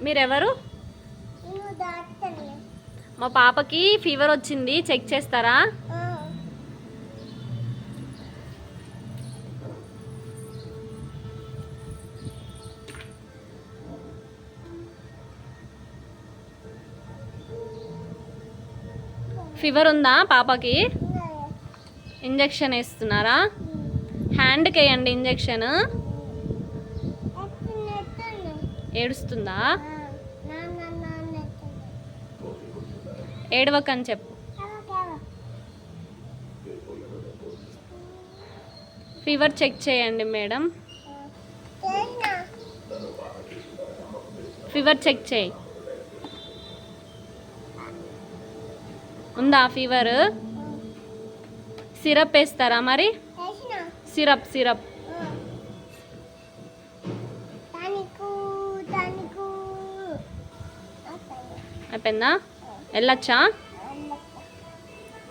మీరెవరు? మా పాపకి ఫీవర్ వచ్చింది, చెక్ చేస్తారా? ఫీవర్ ఉందా పాపకి? ఇంజెక్షన్ వేస్తున్నారా? హ్యాండ్కి వేయండి ఇంజెక్షన్. ఏడుస్తుందా? ఏడవకని చెప్పు. ఫీవర్ చెక్ చేయండి మేడం. ఫీవర్ చెక్ చేయి. ఉందా ఫీవర్? సిరప్ వేస్తారా మరి? సిరప్ అయిపోయిందా? వెళ్ళొచ్చా?